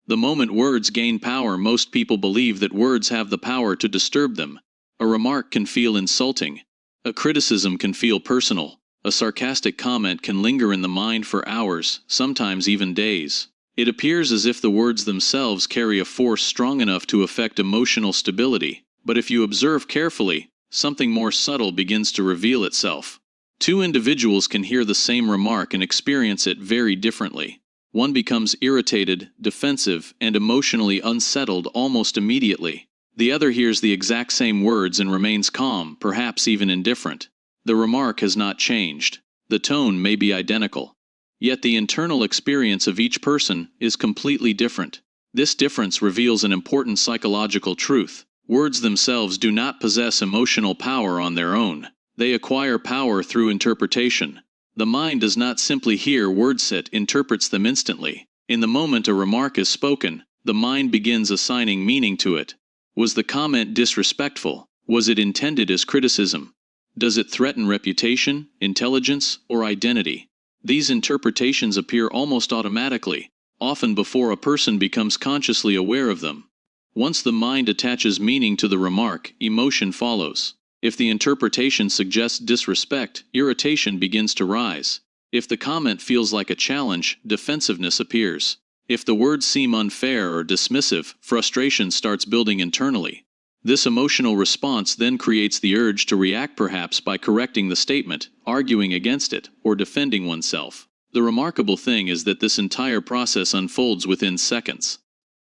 The moment words gain power, most people believe that words have the power to disturb them. A remark can feel insulting. A criticism can feel personal. A sarcastic comment can linger in the mind for hours, sometimes even days. It appears as if the words themselves carry a force strong enough to affect emotional stability, but if you observe carefully, something more subtle begins to reveal itself. Two individuals can hear the same remark and experience it very differently. One becomes irritated, defensive, and emotionally unsettled almost immediately. The other hears the exact same words and remains calm, perhaps even indifferent. The remark has not changed. The tone may be identical. Yet the internal experience of each person is completely different. This difference reveals an important psychological truth. Words themselves do not possess emotional power on their own. They acquire power through interpretation. The mind does not simply hear words, it interprets them instantly. In the moment a remark is spoken, the mind begins assigning meaning to it. Was the comment disrespectful? Was it intended as criticism? Does it threaten reputation, intelligence, or identity? These interpretations appear almost automatically, often before a person becomes consciously aware of them. Once the mind attaches meaning to the remark, emotion follows. If the interpretation suggests disrespect, irritation begins to rise. If the comment feels like a challenge, defensiveness appears. If the words seem unfair or dismissive, frustration starts building internally. This emotional response then creates the urge to react, perhaps by correcting the statement, arguing against it, or defending oneself. The remarkable thing is that this entire process unfolds within seconds.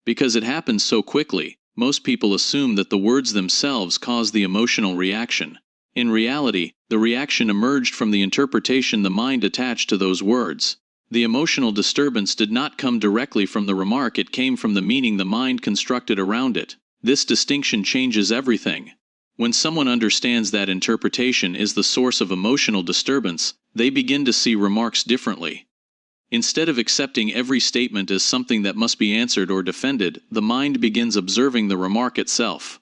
Because it happens so quickly, most people assume that the words themselves cause the emotional reaction. In reality, the reaction emerged from the interpretation the mind attached to those words. The emotional disturbance did not come directly from the remark, it came from the meaning the mind constructed around it. This distinction changes everything. When someone understands that interpretation is the source of emotional disturbance, they begin to see remarks differently. Instead of accepting every statement as something that must be answered or defended, the mind begins observing the remark itself.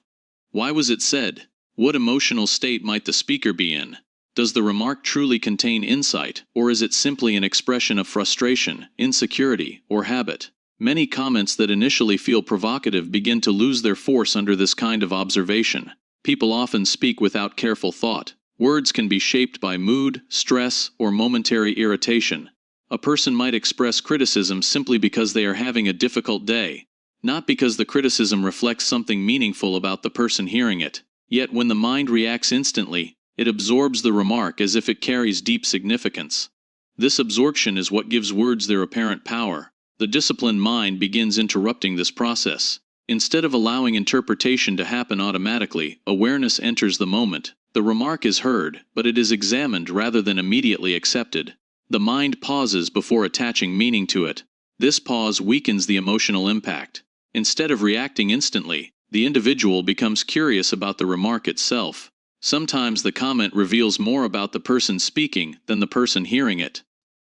Why was it said? What emotional state might the speaker be in? Does the remark truly contain insight, or is it simply an expression of frustration, insecurity, or habit? Many comments that initially feel provocative begin to lose their force under this kind of observation. People often speak without careful thought. Words can be shaped by mood, stress, or momentary irritation. A person might express criticism simply because they are having a difficult day, not because the criticism reflects something meaningful about the person hearing it. Yet when the mind reacts instantly, it absorbs the remark as if it carries deep significance. This absorption is what gives words their apparent power. The disciplined mind begins interrupting this process. Instead of allowing interpretation to happen automatically, awareness enters the moment. The remark is heard, but it is examined rather than immediately accepted. The mind pauses before attaching meaning to it. This pause weakens the emotional impact. Instead of reacting instantly, the individual becomes curious about the remark itself. Sometimes the comment reveals more about the person speaking than the person hearing it.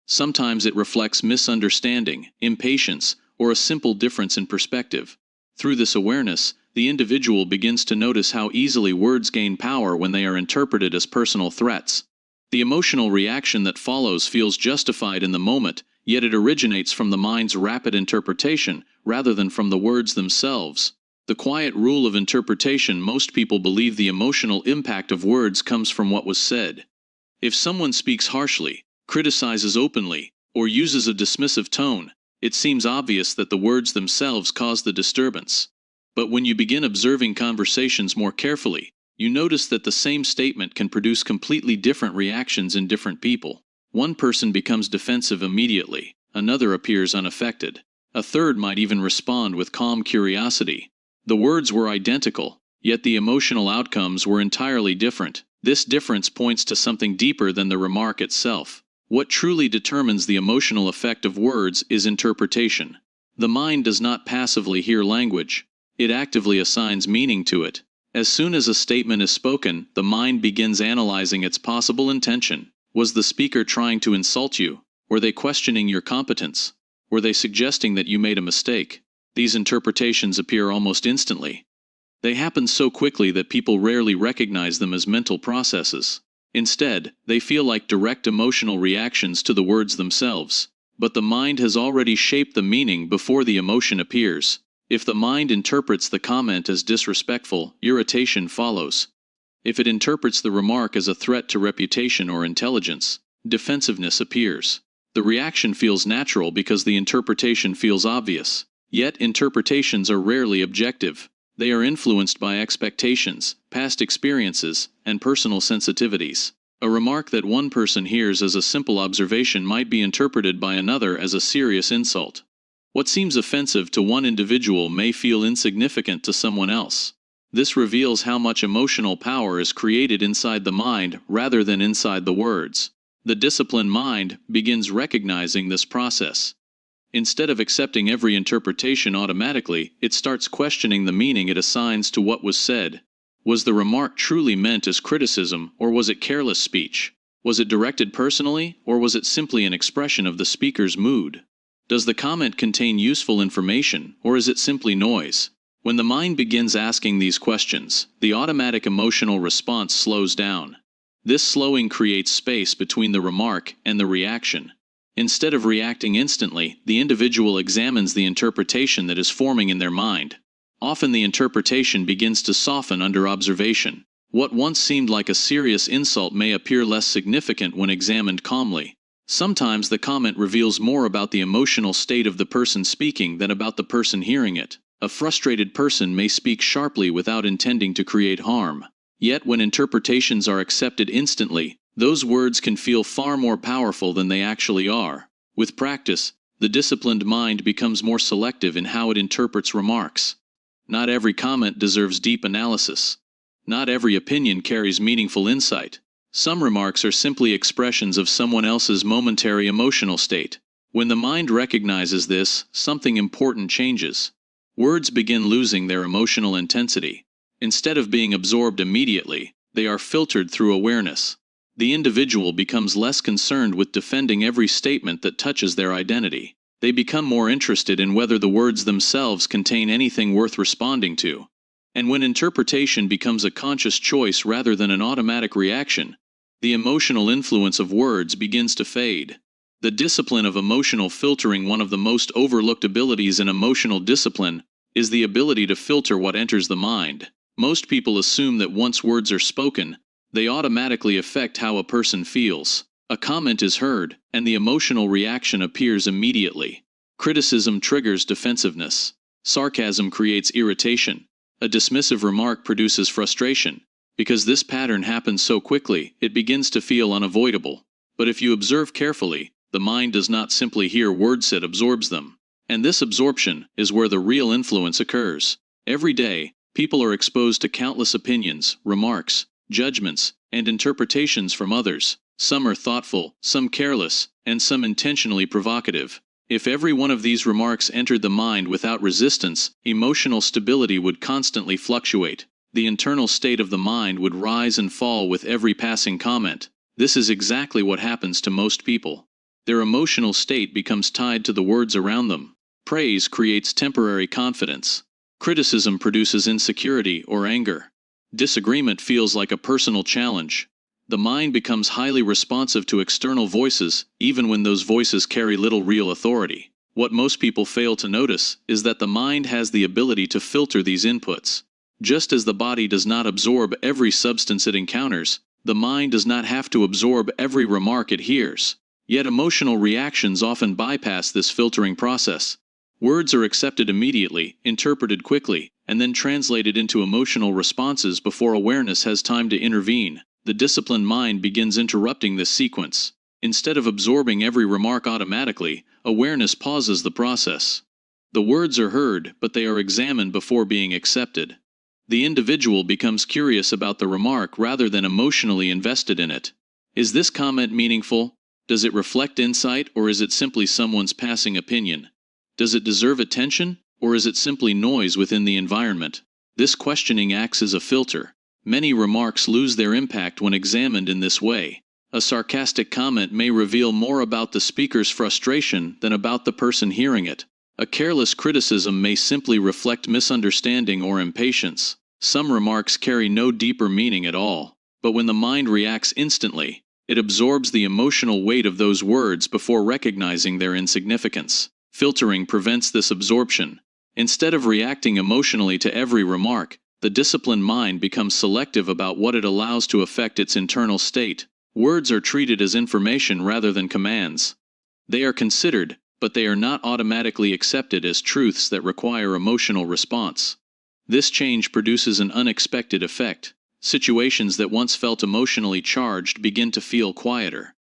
Sometimes it reflects misunderstanding, impatience, or a simple difference in perspective. Through this awareness, the individual begins to notice how easily words gain power when they are interpreted as personal threats. The emotional reaction that follows feels justified in the moment, yet it originates from the mind's rapid interpretation, rather than from the words themselves. The quiet rule of interpretation: most people believe the emotional impact of words comes from what was said. If someone speaks harshly, criticizes openly, or uses a dismissive tone, it seems obvious that the words themselves cause the disturbance. But when you begin observing conversations more carefully, you notice that the same statement can produce completely different reactions in different people. One person becomes defensive immediately, another appears unaffected, a third might even respond with calm curiosity. The words were identical, yet the emotional outcomes were entirely different. This difference points to something deeper than the remark itself. What truly determines the emotional effect of words is interpretation. The mind does not passively hear language. It actively assigns meaning to it. As soon as a statement is spoken, the mind begins analyzing its possible intention. Was the speaker trying to insult you? Were they questioning your competence? Were they suggesting that you made a mistake? These interpretations appear almost instantly. They happen so quickly that people rarely recognize them as mental processes. Instead, they feel like direct emotional reactions to the words themselves. but the mind has already shaped the meaning before the emotion appears. If the mind interprets the comment as disrespectful, irritation follows. If it interprets the remark as a threat to reputation or intelligence, defensiveness appears. The reaction feels natural because the interpretation feels obvious. Yet interpretations are rarely objective. They are influenced by expectations, past experiences, and personal sensitivities. A remark that one person hears as a simple observation might be interpreted by another as a serious insult. What seems offensive to one individual may feel insignificant to someone else. This reveals how much emotional power is created inside the mind rather than inside the words. The disciplined mind begins recognizing this process. Instead of accepting every interpretation automatically, it starts questioning the meaning it assigns to what was said. Was the remark truly meant as criticism, or was it careless speech? Was it directed personally, or was it simply an expression of the speaker's mood? Does the comment contain useful information, or is it simply noise? When the mind begins asking these questions, the automatic emotional response slows down. This slowing creates space between the remark and the reaction. Instead of reacting instantly, the individual examines the interpretation that is forming in their mind. Often the interpretation begins to soften under observation. What once seemed like a serious insult may appear less significant when examined calmly. Sometimes the comment reveals more about the emotional state of the person speaking than about the person hearing it. A frustrated person may speak sharply without intending to create harm. Yet when interpretations are accepted instantly, those words can feel far more powerful than they actually are. With practice, the disciplined mind becomes more selective in how it interprets remarks. Not every comment deserves deep analysis. Not every opinion carries meaningful insight. Some remarks are simply expressions of someone else's momentary emotional state. When the mind recognizes this, something important changes. Words begin losing their emotional intensity. Instead of being absorbed immediately, they are filtered through awareness. The individual becomes less concerned with defending every statement that touches their identity. They become more interested in whether the words themselves contain anything worth responding to. And when interpretation becomes a conscious choice rather than an automatic reaction, the emotional influence of words begins to fade. The discipline of emotional filtering, one of the most overlooked abilities in emotional discipline, is the ability to filter what enters the mind. Most people assume that once words are spoken, they automatically affect how a person feels. A comment is heard, and the emotional reaction appears immediately. Criticism triggers defensiveness. Sarcasm creates irritation. A dismissive remark produces frustration. Because this pattern happens so quickly, it begins to feel unavoidable. But if you observe carefully, the mind does not simply hear words, it absorbs them. And this absorption is where the real influence occurs. Every day, people are exposed to countless opinions, remarks, judgments, and interpretations from others. Some are thoughtful, some careless, and some intentionally provocative. If every one of these remarks entered the mind without resistance, emotional stability would constantly fluctuate. The internal state of the mind would rise and fall with every passing comment. This is exactly what happens to most people. Their emotional state becomes tied to the words around them. Praise creates temporary confidence. Criticism produces insecurity or anger. Disagreement feels like a personal challenge. The mind becomes highly responsive to external voices, even when those voices carry little real authority. What most people fail to notice is that the mind has the ability to filter these inputs. Just as the body does not absorb every substance it encounters, the mind does not have to absorb every remark it hears. Yet emotional reactions often bypass this filtering process. Words are accepted immediately, interpreted quickly, and then translated into emotional responses before awareness has time to intervene. The disciplined mind begins interrupting this sequence. Instead of absorbing every remark automatically, awareness pauses the process. The words are heard, but they are examined before being accepted. The individual becomes curious about the remark rather than emotionally invested in it. Is this comment meaningful? Does it reflect insight, or is it simply someone's passing opinion? Does it deserve attention, or is it simply noise within the environment? This questioning acts as a filter. Many remarks lose their impact when examined in this way. A sarcastic comment may reveal more about the speaker's frustration than about the person hearing it. A careless criticism may simply reflect misunderstanding or impatience. Some remarks carry no deeper meaning at all. But when the mind reacts instantly, It absorbs the emotional weight of those words before recognizing their insignificance. Filtering prevents this absorption. Instead of reacting emotionally to every remark, the disciplined mind becomes selective about what it allows to affect its internal state. Words are treated as information rather than commands. They are considered, but they are not automatically accepted as truths that require emotional response. This change produces an unexpected effect. Situations that once felt emotionally charged begin to feel quieter.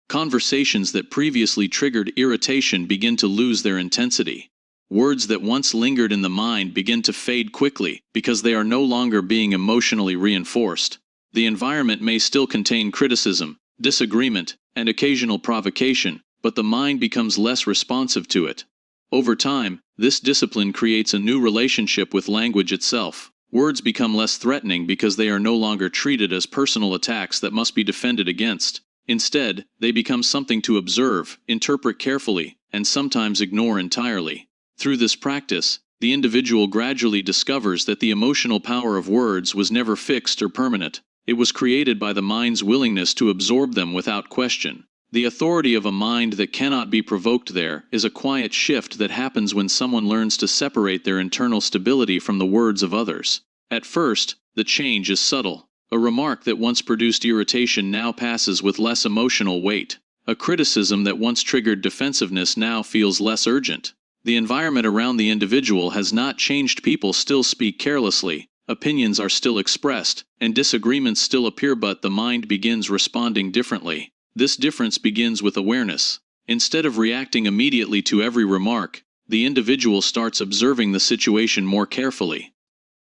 Conversations that previously triggered irritation begin to lose their intensity. Words that once lingered in the mind begin to fade quickly because they are no longer being emotionally reinforced. The environment may still contain criticism, disagreement, and occasional provocation, but the mind becomes less responsive to it. Over time, this discipline creates a new relationship with language itself. Words become less threatening because they are no longer treated as personal attacks that must be defended against. Instead, they become something to observe, interpret carefully, and sometimes ignore entirely. Through this practice, the individual gradually discovers that the emotional power of words was never fixed or permanent. It was created by the mind's willingness to absorb them without question. The authority of a mind that cannot be provoked there is a quiet shift that happens when someone learns to separate their internal stability from the words of others. At first, the change is subtle. A remark that once produced irritation now passes with less emotional weight. A criticism that once triggered defensiveness now feels less urgent. The environment around the individual has not changed. People still speak carelessly, opinions are still expressed, and disagreements still appear, but the mind begins responding differently. This difference begins with awareness. Instead of reacting immediately to every remark, the individual starts observing the situation more carefully.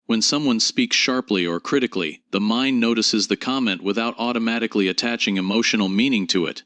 When someone speaks sharply or critically, the mind notices the comment without automatically attaching emotional meaning to it.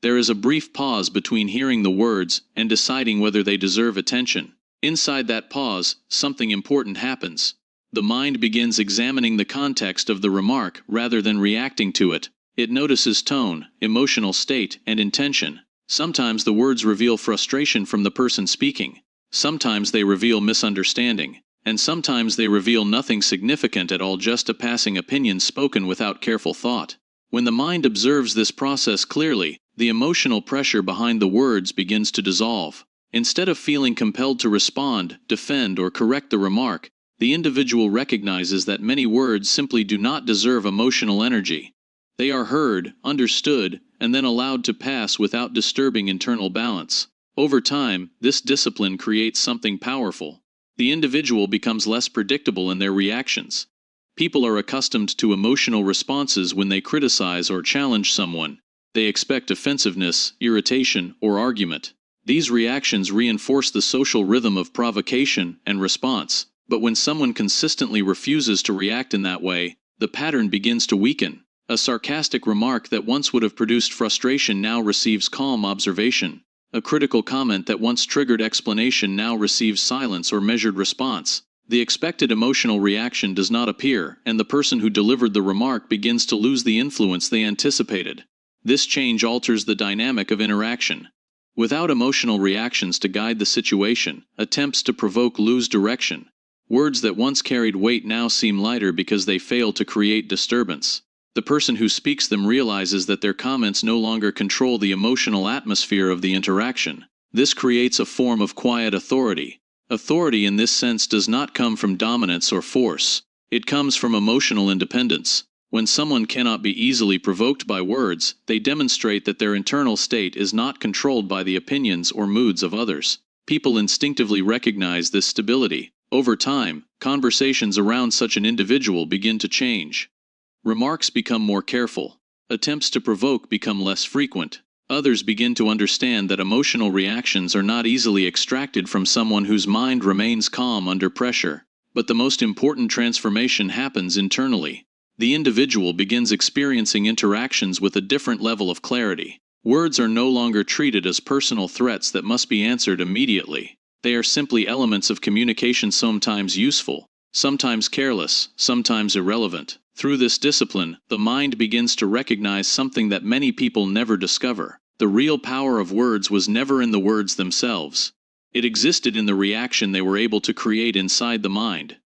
There is a brief pause between hearing the words and deciding whether they deserve attention. Inside that pause, something important happens. The mind begins examining the context of the remark rather than reacting to it. It notices tone, emotional state, and intention. Sometimes the words reveal frustration from the person speaking. Sometimes they reveal misunderstanding. And sometimes they reveal nothing significant at all, just a passing opinion spoken without careful thought. When the mind observes this process clearly, the emotional pressure behind the words begins to dissolve. Instead of feeling compelled to respond, defend, or correct the remark, the individual recognizes that many words simply do not deserve emotional energy. They are heard, understood, and then allowed to pass without disturbing internal balance. Over time, this discipline creates something powerful. The individual becomes less predictable in their reactions. People are accustomed to emotional responses when they criticize or challenge someone. They expect offensiveness, irritation, or argument. These reactions reinforce the social rhythm of provocation and response, but when someone consistently refuses to react in that way, the pattern begins to weaken. A sarcastic remark that once would have produced frustration now receives calm observation. A critical comment that once triggered explanation now receives silence or measured response. The expected emotional reaction does not appear, and the person who delivered the remark begins to lose the influence they anticipated. This change alters the dynamic of interaction. Without emotional reactions to guide the situation, attempts to provoke lose direction. Words that once carried weight now seem lighter because they fail to create disturbance. The person who speaks them realizes that their comments no longer control the emotional atmosphere of the interaction. This creates a form of quiet authority. Authority in this sense does not come from dominance or force. It comes from emotional independence. When someone cannot be easily provoked by words, they demonstrate that their internal state is not controlled by the opinions or moods of others. People instinctively recognize this stability. Over time, conversations around such an individual begin to change. Remarks become more careful. Attempts to provoke become less frequent. Others begin to understand that emotional reactions are not easily extracted from someone whose mind remains calm under pressure. But the most important transformation happens internally. The individual begins experiencing interactions with a different level of clarity. Words are no longer treated as personal threats that must be answered immediately. They are simply elements of communication, sometimes useful, sometimes careless, sometimes irrelevant. Through this discipline, the mind begins to recognize something that many people never discover. The real power of words was never in the words themselves. It existed in the reaction they were able to create inside the mind.